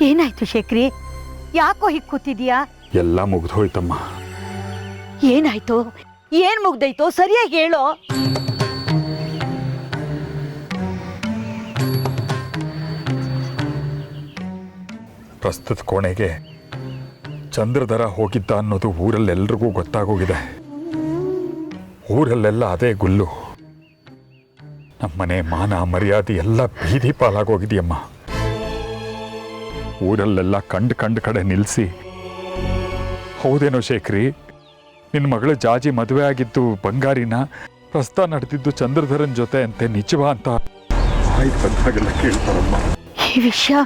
ಏನಾಯ್ತು ಶೇಖರಿ? ಯಾಕೋ ಹೀಗೆ ಕೂತಿದ್ಯಾ? ಎಲ್ಲ ಮುಗ್ದೋಯ್ತಮ್ಮ. ಏನಾಯ್ತು? ಏನ್ ಮುಗ್ದೈತೋ ಸರಿಯಾಗಿ ಹೇಳೋ. ಪ್ರಸ್ತುತ ಕೋಣೆಗೆ ಚಂದ್ರಧರ ಹೋಗಿದ್ದ ಅನ್ನೋದು ಊರಲ್ಲೆಲ್ರಿಗೂ ಗೊತ್ತಾಗೋಗಿದೆ. ಊರಲ್ಲೆಲ್ಲ ಅದೇ ಗುಲ್ಲು. ನಮ್ಮನೆ ಮಾನ ಮರ್ಯಾದೆ ಎಲ್ಲ ಬೀದಿ ಪಾಲಾಗೋಗಿದೆಯಮ್ಮ. ಊರಲ್ಲೆಲ್ಲ ಕಂಡು ಕಡೆ ನಿಲ್ಲಿಸಿ, ಹೌದೇನೋ ಶೇಖರಿ, ನಿನ್ನ ಮಗಳು ಜಾಜಿ ಮದುವೆ ಆಗಿದ್ದು ಬಂಗಾರಿನ, ಪ್ರಸ್ತಾವ ನಡೆದಿದ್ದು ಚಂದ್ರಧರನ್ ಜೊತೆ ಅಂತೆ, ನಿಜವಾ ಅಂತ ಬಂದಾಗೆಲ್ಲ ಕೇಳ್ತಾರಮ್ಮ. ಈ ವಿಷಯ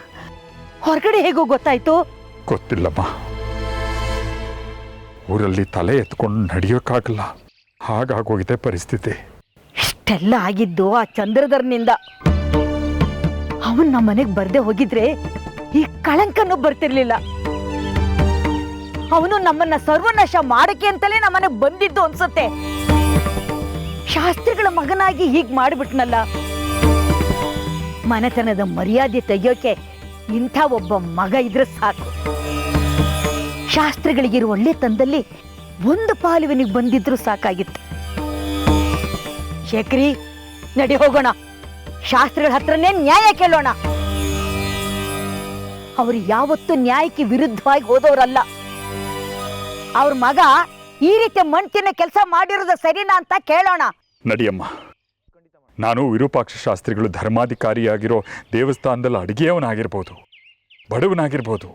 ಹೊರಗಡೆ ಹೇಗೋ ಗೊತ್ತಾಯ್ತು? ಗೊತ್ತಿಲ್ಲಮ್ಮ. ಊರಲ್ಲಿ ತಲೆ ಎತ್ಕೊಂಡು ನಡೆಯೋಕ್ಕಾಗಲ್ಲ, ಹಾಗಾಗೋಗಿದೆ ಪರಿಸ್ಥಿತಿ. ಇಷ್ಟೆಲ್ಲ ಆಗಿದ್ದು ಆ ಚಂದ್ರಧರ್ನಿಂದ. ಅವನ್ ನಮ್ಮ ಮನೆಗೆ ಬರ್ದೆ ಹೋಗಿದ್ರೆ ಈ ಕಳಂಕನೂ ಬರ್ತಿರ್ಲಿಲ್ಲ. ಅವನು ನಮ್ಮನ್ನ ಸರ್ವನಾಶ ಮಾಡಕ್ಕೆ ಅಂತಲೇ ನಮ್ಮನೆಗೆ ಬಂದಿದ್ದು ಅನ್ಸುತ್ತೆ. ಶಾಸ್ತ್ರಿಗಳ ಮಗನಾಗಿ ಹೀಗ್ ಮಾಡ್ಬಿಟ್ನಲ್ಲ. ಮನೆತನದ ಮರ್ಯಾದೆ ತೆಗಿಯೋಕೆ ಇಂಥ ಒಬ್ಬ ಮಗ ಇದ್ರೆ ಸಾಕು. ಶಾಸ್ತ್ರಿಗಳಿಗಿರುವ ಒಳ್ಳೆ ತಂದಲ್ಲಿ ಒಂದು ಪಾಲುವಿನಿಗೆ ಬಂದಿದ್ರು ಸಾಕಾಗಿತ್ತು. ಶೇಖರಿ, ನಡಿ ಹೋಗೋಣ. ಶಾಸ್ತ್ರಿಗಳ ಹತ್ರನೇ ನ್ಯಾಯ ಕೇಳೋಣ. ಅವ್ರು ಯಾವತ್ತೂ ನ್ಯಾಯಕ್ಕೆ ವಿರುದ್ಧವಾಗಿ ಹೋದವರಲ್ಲ. ಅವ್ರ ಮಗ ಈ ರೀತಿ ಮಣ್ತಿನ ಕೆಲಸ ಮಾಡಿರೋದು ಸರಿನಾ ಅಂತ ಕೇಳೋಣ. ನಡಿಯಮ್ಮ. ನಾನು ವಿರೂಪಾಕ್ಷ ಶಾಸ್ತ್ರಿಗಳು ಧರ್ಮಾಧಿಕಾರಿಯಾಗಿರೋ ದೇವಸ್ಥಾನದಲ್ಲಿ ಅಡುಗೆಯವನಾಗಿರ್ಬೋದು, ಬಡವನಾಗಿರ್ಬೋದು,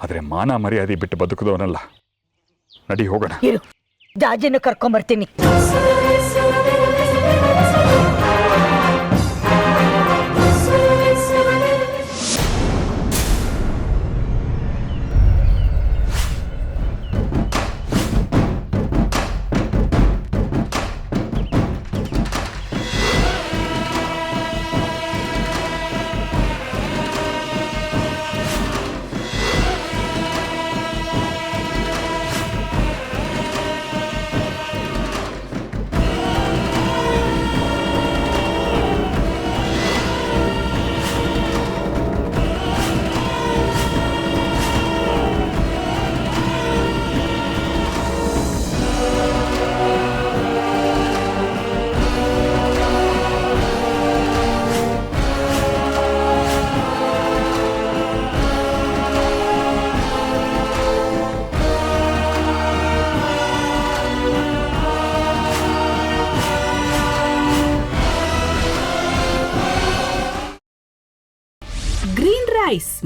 ಆದರೆ ಮಾನ ಮರ್ಯಾದೆ ಬಿಟ್ಟು ಬದುಕಿದವನಲ್ಲ. ನಡಿ ಹೋಗೋಣ. ಜಾಜಿನ ಕರ್ಕೊಂಬರ್ತೀನಿ.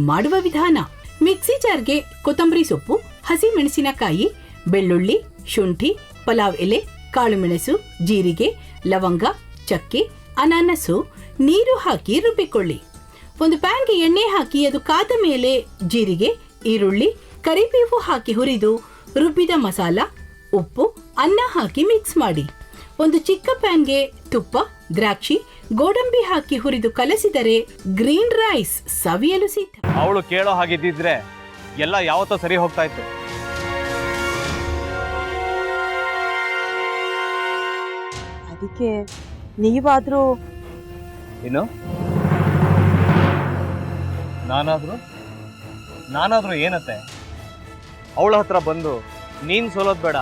ಮಾಡುವ ವಿಧಾನ: ಮಿಕ್ಸಿ ಜಾರ್ಗೆ ಕೊತ್ತಂಬರಿ ಸೊಪ್ಪು, ಹಸಿ ಮೆಣಸಿನಕಾಯಿ, ಬೆಳ್ಳುಳ್ಳಿ, ಶುಂಠಿ, ಪಲಾವ್ ಎಲೆ, ಕಾಳುಮೆಣಸು, ಜೀರಿಗೆ, ಲವಂಗ, ಚಕ್ಕೆ, ಅನಾನಸು, ನೀರು ಹಾಕಿ ರುಬ್ಬಿಕೊಳ್ಳಿ. ಒಂದು ಪ್ಯಾನ್ಗೆ ಎಣ್ಣೆ ಹಾಕಿ ಅದು ಕಾದ ಮೇಲೆ ಜೀರಿಗೆ, ಈರುಳ್ಳಿ, ಕರಿಬೇವು ಹಾಕಿ ಹುರಿದು ರುಬ್ಬಿದ ಮಸಾಲ, ಉಪ್ಪು, ಅನ್ನ ಹಾಕಿ ಮಿಕ್ಸ್ ಮಾಡಿ. ಒಂದು ಚಿಕ್ಕ ಪ್ಯಾನ್ಗೆ ತುಪ್ಪ, ದ್ರಾಕ್ಷಿ, ಗೋಡಂಬಿ ಹಾಕಿ ಹುರಿದು ಕಲಸಿದರೆ ಗ್ರೀನ್ ರೈಸ್ ಸವಿಯಲು ಸಿದ್ಧ. ಅವಳು ಕೇಳೋ ಹಾಗಿದ್ದಿದ್ರೆ ಎಲ್ಲ ಯಾವತ್ತೋ ಸರಿ ಹೋಗ್ತಾ ಇತ್ತು. ಅದಕ್ಕೆ ನೀವಾದ್ರೂ ಏನು? ನಾನಾದ್ರೂ ಏನತ್ತೆ? ಅವಳ ಹತ್ರ ಬಂದು ನೀನ್ ಸೋಲೋದ್ ಬೇಡ,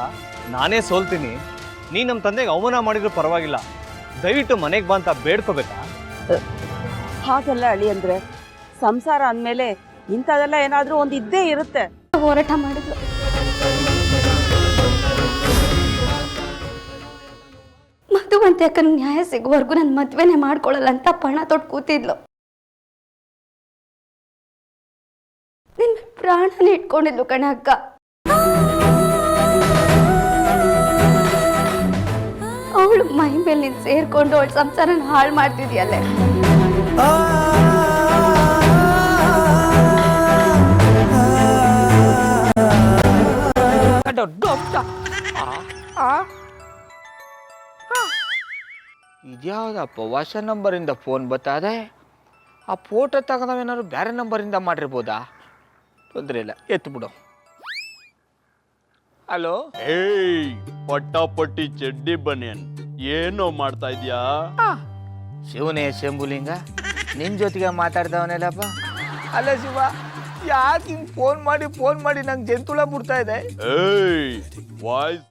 ನಾನೇ ಸೋಲ್ತೀನಿ, ನೀ ನಮ್ಮ ತಂದೆಗೆ ಅವಮಾನ ಮಾಡಿದ್ರು ಪರವಾಗಿಲ್ಲ, ದಯವಿಟ್ಟು ಮನೆಗೆ ಬಾ ಅಂತ ಬೇಡ್ಕೋಬೇಕಾ? ಹಾಗೆಲ್ಲ ಅಳಿ ಅಂದ್ರೆ ಸಂಸಾರ ಅಂದಮೇಲೆ ಇಂಥದೆಲ್ಲ ಏನಾದ್ರೂ ಒಂದು ಇದ್ದೇ ಇರುತ್ತೆ. ಹೋರಾಟ ಮಾಡಿದ್ಲು. ಮಧುವಂತೆ ಅಕ್ಕನ ನ್ಯಾಯ ಸಿಗುವವರೆಗೂ ನನ್ನ ಮದ್ವೆನೆ ಮಾಡ್ಕೊಳ್ಳಲ್ಲ ಅಂತ ಪಣ ತೊಟ್ಟು ಕೂತಿದ್ಲು. ನಿನ್ನ ಪ್ರಾಣನೇ ಇಟ್ಕೊಂಡಿದ್ಲು ಕಣ ಅಕ್ಕ. ಅವಳು ಮೈ ಮೇಲೆ ನೀನು ಸೇರ್ಕೊಂಡು ಅವಳ ಸಂಸಾರನ ಹಾಳು ಮಾಡ್ತಿದ್ಯಲ್ಲೇ. ಇದ್ಯಾವುದಪ್ಪ ಹೊಸ ನಂಬರಿಂದ ಫೋನ್ ಬತ್ತದೆ? ಆ ಫೋಟೋ ತಗೊಂಡವೇನಾದ್ರು ಬೇರೆ ನಂಬರಿಂದ ಮಾಡಿರ್ಬೋದಾ? ತೊಂದರೆ ಇಲ್ಲ, ಎತ್ತು ಬಿಡು. ಹಲೋ, ಏಯ್ ಪಟ್ಟಾಪಟ್ಟಿ ಚಡ್ಡಿ ಬನಿಯನ್, ಏನೋ ಮಾಡ್ತಾ ಇದ್ಯಾ? ಶಿವನೇ ಶಂಭುಲಿಂಗ, ನಿನ್ ಜೊತೆಗೆ ಮಾತಾಡ್ದವನೆಲ್ಲಪ್ಪ. ಅಲ್ಲ ಶಿವ, ಯಾಕೆ ಹಿಂಗೆ ಫೋನ್ ಮಾಡಿ ನಂಗೆ ಜಂತುಳ ಬಿಡ್ತಾ ಇದೆ? ಏಯ್ ವಾಯ್ಸ್